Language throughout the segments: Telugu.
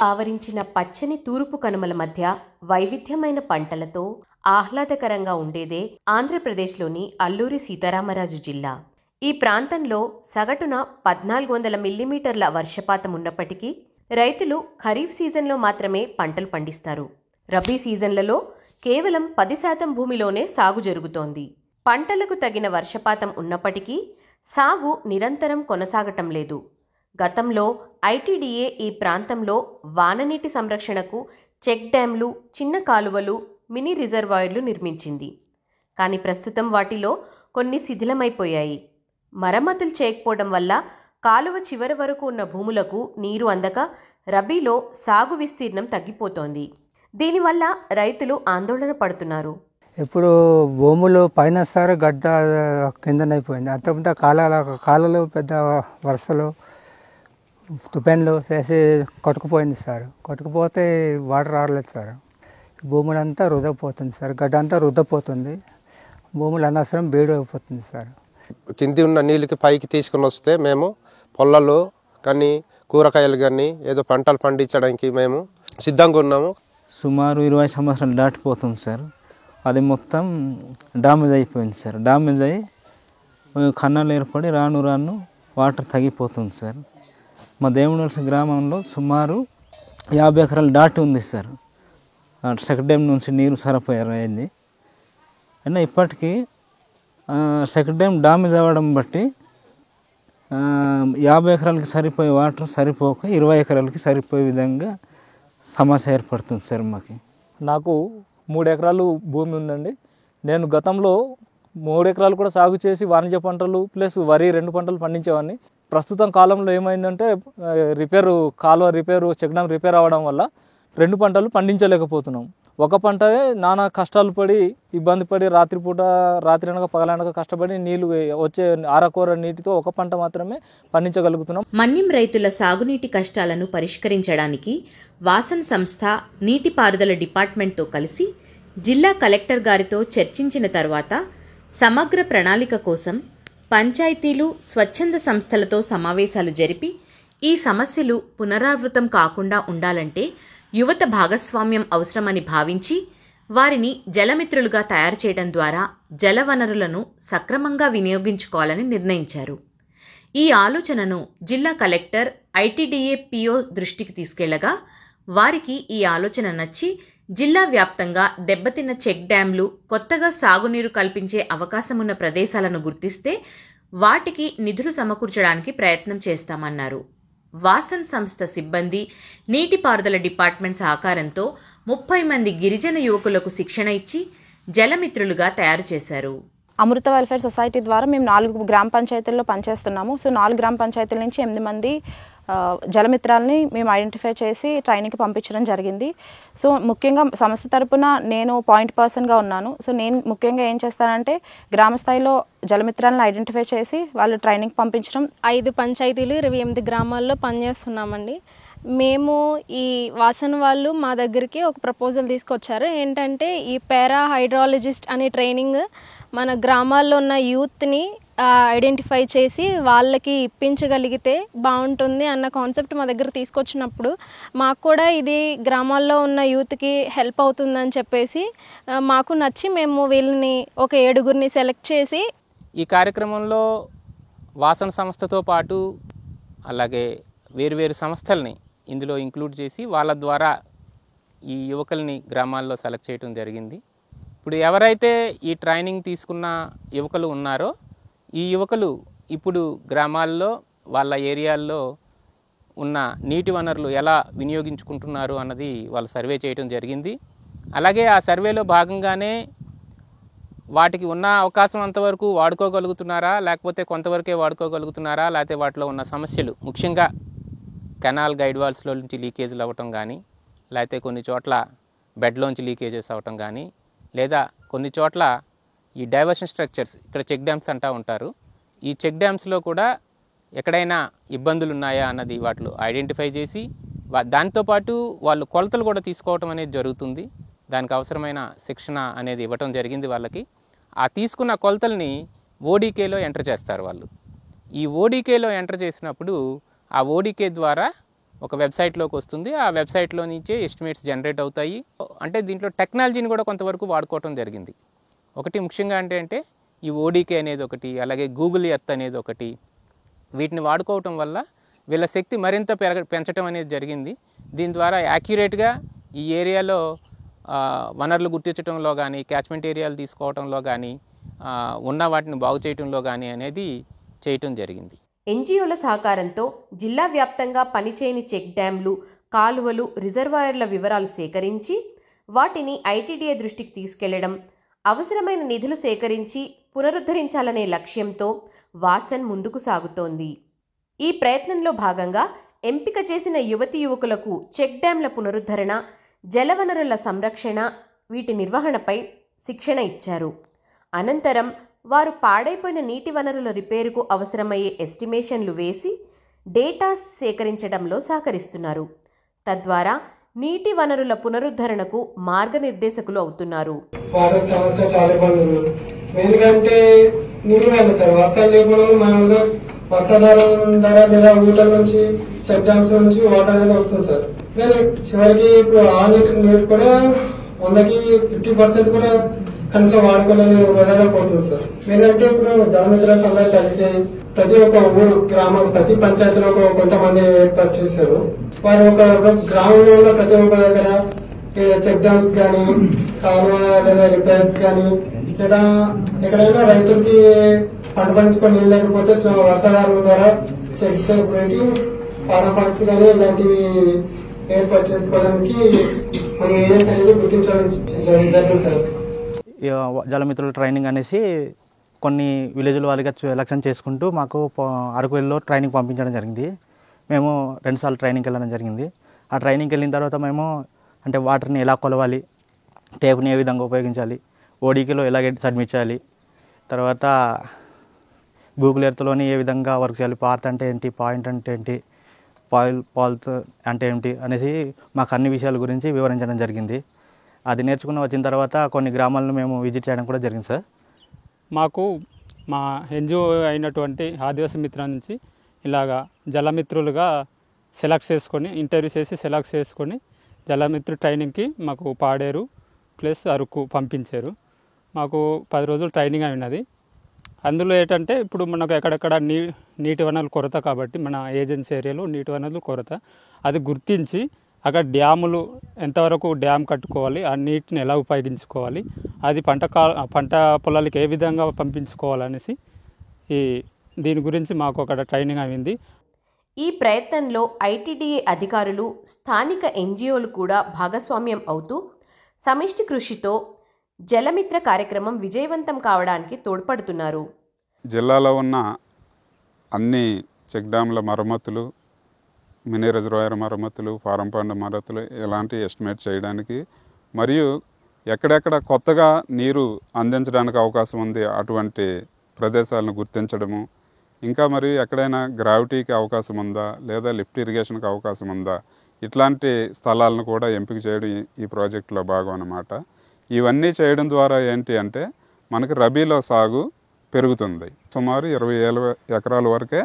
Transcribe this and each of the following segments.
ఆవరించిన పచ్చని తూర్పు కనుమల మధ్య వైవిధ్యమైన పంటలతో ఆహ్లాదకరంగా ఉండేదే ఆంధ్రప్రదేశ్లోని అల్లూరి సీతారామరాజు జిల్లా. ఈ ప్రాంతంలో సగటున 1400 మిల్లీమీటర్ల వర్షపాతం ఉన్నప్పటికీ రైతులు ఖరీఫ్ సీజన్లో మాత్రమే పంటలు పండిస్తారు. రబీ సీజన్లలో కేవలం 10% భూమిలోనే సాగు జరుగుతోంది. పంటలకు తగిన వర్షపాతం ఉన్నప్పటికీ సాగు నిరంతరం కొనసాగటం లేదు. గతంలో ఐటీడీఏ ఈ ప్రాంతంలో వాననీటి సంరక్షణకు చెక్ డ్యాంలు, చిన్న కాలువలు, మినీ రిజర్వాయర్లు నిర్మించింది. కానీ ప్రస్తుతం వాటిలో కొన్ని శిథిలమైపోయాయి. మరమ్మతులు చేయకపోవడం వల్ల కాలువ చివరి వరకు ఉన్న భూములకు నీరు అందక రబీలో సాగు విస్తీర్ణం తగ్గిపోతోంది. దీనివల్ల రైతులు ఆందోళన పడుతున్నారు. ఇప్పుడు భూములు పైన సార్ గడ్డ కిందనైపోయింది. అంతకుముందు కాలాలు పెద్ద వరుసలు తుపెన్లు చేసి కొట్టుకుపోయింది సార్. కొట్టుకుపోతే వాటర్ రావట్లేదు సార్. భూములంతా రుద్దపోతుంది సార్. గడ్డ అంతా రుద్దపోతుంది. భూములు అనవసరం బీడు అయిపోతుంది సార్. కింది ఉన్న నీళ్ళకి పైకి తీసుకుని వస్తే మేము పొలాలు కానీ కూరగాయలు కానీ ఏదో పంటలు పండించడానికి మేము సిద్ధంగా ఉన్నాము. సుమారు 20 సంవత్సరాలు దాటిపోతుంది సార్. అది మొత్తం డ్యామేజ్ అయిపోయింది సార్. డ్యామేజ్ అయ్యి కన్నాలు ఏర్పడి రాను వాటర్ తగ్గిపోతుంది సార్. మా దేవునివలస గ్రామంలో సుమారు 50 ఎకరాలు దాటి ఉంది సార్. సెకండ్ డ్యామ్ నుంచి నీరు సరిపోయారు అయింది. అయినా ఇప్పటికీ సెకండ్ డ్యామ్ డ్యామేజ్ అవ్వడం బట్టి 50 ఎకరాలకి సరిపోయే వాటర్ సరిపోక 20 ఎకరాలకి సరిపోయే విధంగా సమస్య ఏర్పడుతుంది సార్. నాకు 3 ఎకరాలు భూమి ఉందండి. నేను గతంలో 3 ఎకరాలు కూడా సాగు చేసి వాణిజ్య పంటలు ప్లస్ వరి 2 పంటలు పండించేవాడిని. ప్రస్తుతం కాలంలో ఏమైందంటే కాలువ రిపేరు, చెక్ డ్యామ్ రిపేర్ అవ్వడం వల్ల 2 పంటలు పండించలేకపోతున్నాం. ఒక పంటవే నానా కష్టాలు పడి ఇబ్బంది పడి రాత్రి అనక పగలనక కష్టపడి నీళ్లు వచ్చే ఆరకూర నీటితో ఒక పంట మాత్రమే పండించగలుగుతున్నాం. మన్యం రైతుల సాగునీటి కష్టాలను పరిష్కరించడానికి వాసన్ సంస్థ నీటిపారుదల డిపార్ట్మెంట్తో కలిసి జిల్లా కలెక్టర్ గారితో చర్చించిన తర్వాత సమగ్ర ప్రణాళిక కోసం పంచాయతీలు, స్వచ్ఛంద సంస్థలతో సమావేశాలు జరిపి ఈ సమస్యలు పునరావృతం కాకుండా ఉండాలంటే యువత భాగస్వామ్యం అవసరమని భావించి వారిని జలమిత్రులుగా తయారు చేయడం ద్వారా జలవనరులను సక్రమంగా వినియోగించుకోవాలని నిర్ణయించారు. ఈ ఆలోచనను జిల్లా కలెక్టర్ ఐటీడీఏ పిఓ దృష్టికి తీసుకెళ్లగా వారికి ఈ ఆలోచన నచ్చి జిల్లా వ్యాప్తంగా దెబ్బతిన్న చెక్ డ్యాంలు, కొత్తగా సాగునీరు కల్పించే అవకాశమున్న ప్రదేశాలను గుర్తిస్తే వాటికి నిధులు సమకూర్చడానికి ప్రయత్నం చేస్తామన్నారు. వాసన్ సంస్థ సిబ్బంది, నీటిపారుదల డిపార్ట్మెంట్ సహకారంతో 30 మంది గిరిజన యువకులకు శిక్షణ ఇచ్చి జలమిత్రులుగా తయారు చేశారు. అమృత వెల్ఫేర్ సొసైటీ ద్వారా మేము 4 గ్రామ పంచాయతీల్లో పనిచేస్తున్నాము. సో 4 గ్రామ పంచాయతీల నుంచి 8 మంది జలమిత్రాలని మేము ఐడెంటిఫై చేసి ట్రైనింగ్కి పంపించడం జరిగింది. సో ముఖ్యంగా సంస్థ తరపున నేను పాయింట్ పర్సన్గా ఉన్నాను. సో నేను ముఖ్యంగా ఏం చేస్తానంటే గ్రామ స్థాయిలో జలమిత్రాలను ఐడెంటిఫై చేసి వాళ్ళు ట్రైనింగ్ పంపించడం. 5 పంచాయతీలు 28 గ్రామాల్లో పనిచేస్తున్నామండి. మేము ఈ వాసన వాళ్ళు మా దగ్గరికి ఒక ప్రపోజల్ తీసుకొచ్చారు. ఏంటంటే ఈ పారా హైడ్రాలజిస్ట్ అనే ట్రైనింగ్ మన గ్రామాల్లో ఉన్న యూత్ని ఐడెంటిఫై చేసి వాళ్ళకి ఇప్పించగలిగితే బాగుంటుంది అన్న కాన్సెప్ట్ మా దగ్గర తీసుకొచ్చినప్పుడు మాకు కూడా ఇది గ్రామాల్లో ఉన్న యూత్కి హెల్ప్ అవుతుందని చెప్పేసి మాకు నచ్చి మేము వీళ్ళని ఒక 7గురిని సెలెక్ట్ చేసి ఈ కార్యక్రమంలో వాసన సంస్థతో పాటు అలాగే వేరు సంస్థల్ని ఇందులో ఇంక్లూడ్ చేసి వాళ్ళ ద్వారా ఈ యువకుల్ని గ్రామాల్లో సెలెక్ట్ చేయడం జరిగింది. ఇప్పుడు ఎవరైతే ఈ ట్రైనింగ్ తీసుకున్న యువకులు ఉన్నారో ఈ యువకులు ఇప్పుడు గ్రామాల్లో వాళ్ళ ఏరియాల్లో ఉన్న నీటి వనరులు ఎలా వినియోగించుకుంటున్నారు అన్నది వాళ్ళు సర్వే చేయడం జరిగింది. అలాగే ఆ సర్వేలో భాగంగానే వాటికి ఉన్న అవకాశం అంతవరకు వాడుకోగలుగుతున్నారా, లేకపోతే కొంతవరకే వాడుకోగలుగుతున్నారా, లేకపోతే వాటిలో ఉన్న సమస్యలు ముఖ్యంగా కెనాల్ గైడ్ వాల్స్లో నుంచి లీకేజీలు అవ్వటం కానీ, లేకపోతే కొన్ని చోట్ల బెడ్లోంచి లీకేజెస్ అవ్వటం కానీ, లేదా కొన్ని చోట్ల ఈ డైవర్షన్ స్ట్రక్చర్స్ ఇక్కడ చెక్ డ్యామ్స్ అంటూ ఉంటారు. ఈ చెక్ డ్యామ్స్లో కూడా ఎక్కడైనా ఇబ్బందులు ఉన్నాయా అన్నది వాటిలో ఐడెంటిఫై చేసి దాంతోపాటు వాళ్ళు కొలతలు కూడా తీసుకోవటం అనేది జరుగుతుంది. దానికి అవసరమైన శిక్షణ అనేది ఇవ్వటం జరిగింది వాళ్ళకి. ఆ తీసుకున్న కొలతల్ని ఓడీకేలో ఎంటర్ చేస్తారు వాళ్ళు. ఈ ఓడీకేలో ఎంటర్ చేసినప్పుడు ఆ ఓడీకే ద్వారా ఒక వెబ్సైట్లోకి వస్తుంది. ఆ వెబ్సైట్లో నుంచే ఎస్టిమేట్స్ జనరేట్ అవుతాయి. అంటే దీంట్లో టెక్నాలజీని కూడా కొంతవరకు వాడుకోవటం జరిగింది. ఒకటి ముఖ్యంగా అంటే ఈ ఓడికే అనేది ఒకటి, అలాగే గూగుల్ ఎర్త్ అనేది ఒకటి, వీటిని వాడుకోవటం వల్ల వీళ్ళ శక్తి మరింత పెంచడం అనేది జరిగింది. దీని ద్వారా యాక్యురేట్గా ఈ ఏరియాలో వనరులు గుర్తించడంలో కానీ, క్యాచ్మెంట్ ఏరియాలు తీసుకోవడంలో కానీ, ఉన్న వాటిని బాగు చేయడంలో కానీ అనేది చేయటం జరిగింది. ఎన్జిఓల సహకారంతో జిల్లా వ్యాప్తంగా పనిచేయని చెక్ డ్యాంలు, కాలువలు, రిజర్వాయర్ల వివరాలు సేకరించి వాటిని ఐటీడీఏ దృష్టికి తీసుకెళ్లడం, అవసరమైన నిధులు సేకరించి పునరుద్ధరించాలనే లక్ష్యంతో వాసన్ ముందుకు సాగుతోంది. ఈ ప్రయత్నంలో భాగంగా ఎంపిక చేసిన యువతీ యువకులకు చెక్ డ్యాంల పునరుద్ధరణ, జలవనరుల సంరక్షణ, వీటి నిర్వహణపై శిక్షణ ఇచ్చారు. అనంతరం వారు పాడైపోయిన నీటి వనరుల రిపేరుకు అవసరమయ్యే ఎస్టిమేషన్లు వేసి డేటా సేకరించడంలో సహకరిస్తున్నారు. తద్వారా నీటి వనరుల పునరుద్ధరణకు మార్గనిర్దేశకులు అవుతున్నారు. వాటర్ సమస్య చాలా ఇబ్బంది ఉంది. ఎందుకంటే నీళ్ళు వెళ్ళదు సార్. వర్షాలు లేకపోవడం మామూలుగా వర్షాధారం ద్వారా లేదా ఊటల నుంచి చెక్ డ్యామ్స్ నుంచి వాటర్ అనేది వస్తుంది సార్. కానీ చివరికి ఇప్పుడు ఆ నీరు కూడా 100కి 50% కూడా కనీసం వాడుకోలేని వదలకపోతుంది సార్. ఎందుకంటే ఇప్పుడు జలమిత్ర సంఘాలు కలిసి ప్రతి ఒక్క ఊరు, గ్రామం, ప్రతి పంచాయతీలో కొంతమంది ఏర్పాటు చేశారు. వారు ఒక గ్రామంలో ఉన్న ప్రతి ఒక్క దగ్గర చెక్ డ్యామ్స్ కానీ, కాలువ లేదా రిపేర్స్ కానీ, లేదా ఎక్కడైనా రైతులకి పంట పండించుకొని నీళ్ళు లేకపోతే వర్షాధారం ద్వారా చెక్స్ పెట్టి ఫారం ఫండ్స్ కానీ ఇలాంటివి ఏర్పాటు చేసుకోవడానికి మన ఏజెన్స్ అనేది గుర్తించడం జరిగింది సార్. జలమిత్రుల ట్రైనింగ్ అనేసి కొన్ని విలేజ్ల వారిగా ఎలక్షన్ చేసుకుంటూ మాకు అరకువేలిలో ట్రైనింగ్ పంపించడం జరిగింది. మేము 2 సార్లు ట్రైనింగ్కి వెళ్ళడం జరిగింది. ఆ ట్రైనింగ్కి వెళ్ళిన తర్వాత మేము అంటే వాటర్ని ఎలా కొలవాలి, టేప్ని ఏ విధంగా ఉపయోగించాలి, ఓడికేలో ఎలా సబ్మిట్ చేయాలి, తర్వాత గూగుల్ ఎర్త్లోని ఏ విధంగా వర్క్ చేయాలి, పార్ట్ అంటే ఏంటి, పాయింట్ అంటే ఏంటి, పాల్త్ అంటే ఏంటి అనేసి మాకు అన్ని విషయాల గురించి వివరించడం జరిగింది. అది నేర్చుకుని వచ్చిన తర్వాత కొన్ని గ్రామాలను మేము విజిట్ చేయడం కూడా జరిగింది సార్. మాకు మా ఎన్జిఓ అయినటువంటి ఆదివాసీ మిత్ర నుంచి ఇలాగా జలమిత్రులుగా సెలెక్ట్ చేసుకొని, ఇంటర్వ్యూ చేసి సెలెక్ట్ చేసుకొని జలమిత్రు ట్రైనింగ్కి మాకు పాడేరు ప్లస్ అరకు పంపించారు. మాకు 10 రోజులు ట్రైనింగ్ అయినది. అందులో ఏంటంటే ఇప్పుడు మనకు ఎక్కడెక్కడ నీటి వనరుల కొరత, కాబట్టి మన ఏజెన్సీ ఏరియాలో నీటి వనరుల కొరత అది గుర్తించి అక్కడ డ్యాములు ఎంతవరకు డ్యామ్ కట్టుకోవాలి, ఆ నీటిని ఎలా ఉపయోగించుకోవాలి, అది పంట పొలాలకు ఏ విధంగా పంపించుకోవాలనేసి దీని గురించి మాకు అక్కడ ట్రైనింగ్ అయింది. ఈ ప్రయత్నంలో ఐటీడీఏ అధికారులు, స్థానిక ఎన్జిఓలు కూడా భాగస్వామ్యం అవుతూ సమిష్టి కృషితో జలమిత్ర కార్యక్రమం విజయవంతం కావడానికి తోడ్పడుతున్నారు. జిల్లాలో ఉన్న అన్ని చెక్ డ్యామ్ల మరమ్మతులు, మినీ రిజర్వాయర్ మరమ్మతులు, ఫారం పండు మరమ్మతులు ఇలాంటి ఎస్టిమేట్ చేయడానికి, మరియు ఎక్కడెక్కడ కొత్తగా నీరు అందించడానికి అవకాశం ఉంది అటువంటి ప్రదేశాలను గుర్తించడము, ఇంకా మరి ఎక్కడైనా గ్రావిటీకి అవకాశం ఉందా లేదా లిఫ్ట్ ఇరిగేషన్కి అవకాశం ఉందా, ఇట్లాంటి స్థలాలను కూడా ఎంపిక చేయడం ఈ ప్రాజెక్టులో భాగం అన్నమాట. ఇవన్నీ చేయడం ద్వారా ఏంటి అంటే మనకి రబీలో సాగు పెరుగుతుంది. సుమారు 20,000 ఎకరాల వరకే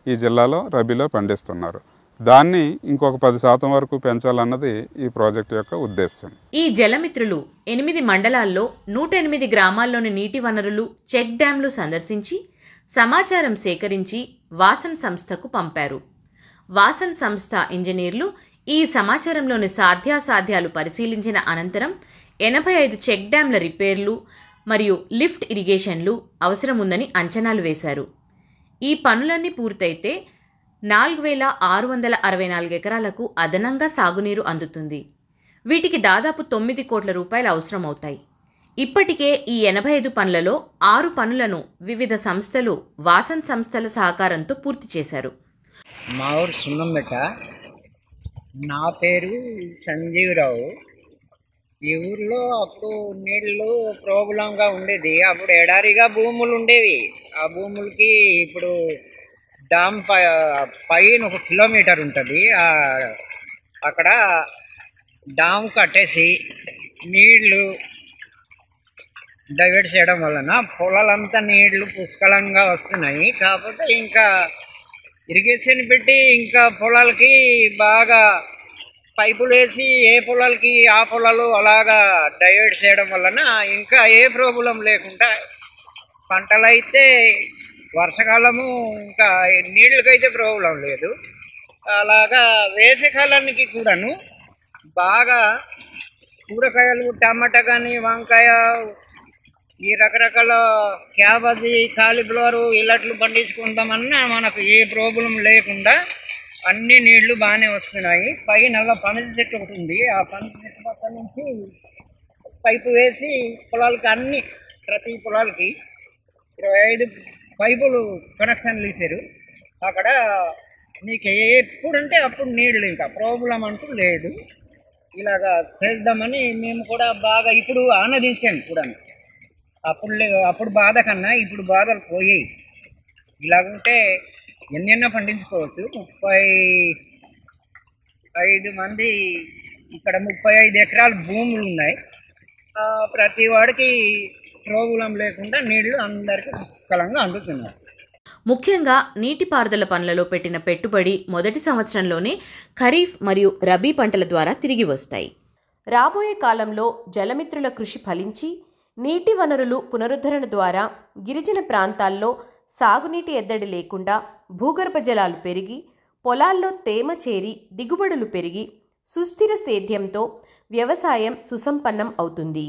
ఈ జిల్లాలో రబీలో పండిస్తున్నారు. దాన్ని ఇంకొక 10% వరకు పెంచాలన్నది ఈ ప్రాజెక్టు యొక్క ఉద్దేశం. ఈ జలమిత్రులు 8 మండలాల్లో 108 గ్రామాల్లోని నీటి వనరులు, చెక్ డ్యాంలు సందర్శించి సమాచారం సేకరించి వాసన్ సంస్థకు పంపారు. వాసన్ సంస్థ ఇంజనీర్లు ఈ సమాచారంలోని సాధ్యాసాధ్యాలు పరిశీలించిన అనంతరం 85 చెక్ డ్యాంల రిపేర్లు మరియు లిఫ్ట్ ఇరిగేషన్లు అవసరముందని అంచనాలు వేశారు. ఈ పనులన్నీ పూర్తయితే 4,664 ఎకరాలకు అదనంగా సాగునీరు అందుతుంది. వీటికి దాదాపు 9 కోట్ల రూపాయలు అవసరమవుతాయి. ఇప్పటికే ఈ 85 పనులలో 6 పనులను వివిధ సంస్థలు వాసన్ సంస్థల సహకారంతో పూర్తి చేశారు. మా ఊరు సున్నంబెట్ట. నా పేరు సంజీవరావు. ఈ ఊర్లో అప్పుడు నీళ్ళు ప్రాబ్లంగా ఉండేది. అప్పుడు ఎడారిగా భూములు ఉండేవి. ఆ భూములకి ఇప్పుడు డామ్ పైన 1 కిలోమీటర్ ఉంటుంది. అక్కడ డామ్ కట్టేసి నీళ్లు డైవర్ట్ చేయడం వలన పొలాలంతా నీళ్లు పుష్కలంగా వస్తున్నాయి. కాకపోతే ఇంకా ఇరిగేషన్ పెట్టి ఇంకా పొలాలకి బాగా పైపులు వేసి ఏ పొలాలకి ఆ పొలాలు అలాగా డైవర్ట్ చేయడం వలన ఇంకా ఏ ప్రాబ్లం లేకుండా పంటలైతే వర్షాకాలము ఇంకా నీళ్ళకైతే ప్రాబ్లం లేదు. అలాగా వేసవికాలానికి కూడాను బాగా కూరగాయలు టమాటా కానీ వంకాయ ఈ రకరకాల క్యాబేజీ కాలీఫ్లవరు ఇలాంటివి పండించుకుందామన్నా మనకు ఏ ప్రాబ్లం లేకుండా అన్ని నీళ్లు బాగానే వస్తున్నాయి. పైన పనస చెట్టు ఒకటి ఉంది, ఆ పనస చెట్టు పక్క నుంచి పైపు వేసి పొలాలకి అన్ని ప్రతి పొలాలకి 25 పైపులు కనెక్షన్లు ఇచ్చారు. అక్కడ నీకు ఎప్పుడంటే అప్పుడు నీళ్ళు ఇంకా ప్రాబ్లం అంటూ లేదు. ఇలాగా చేద్దామని మేము కూడా బాగా ఇప్పుడు ఆనందించాను కూడా. అప్పుడు బాధ కన్నా ఇప్పుడు బాధలు పోయాయి. ఇలాగుంటే ఎన్నెన్నో పండించుకోవచ్చు. 35 మంది ఇక్కడ 35 ఎకరాల భూములు ఉన్నాయి. ప్రతి వాడికి ప్రాబ్లం లేకుండా నీళ్లు అందరికీ పుష్కలంగా అందుతున్నాయి. ముఖ్యంగా నీటిపారుదల పనులలో పెట్టిన పెట్టుబడి మొదటి సంవత్సరంలోనే ఖరీఫ్ మరియు రబీ పంటల ద్వారా తిరిగి వస్తాయి. రాబోయే కాలంలో జలమిత్రుల కృషి ఫలించి నీటి వనరులు పునరుద్ధరణ ద్వారా గిరిజన ప్రాంతాల్లో సాగునీటి ఎద్దడి లేకుండా భూగర్భ జలాలు పెరిగి పొలాల్లో తేమ చేరి దిగుబడులు పెరిగి సుస్థిర సేద్యంతో వ్యవసాయం సుసంపన్నం అవుతుంది.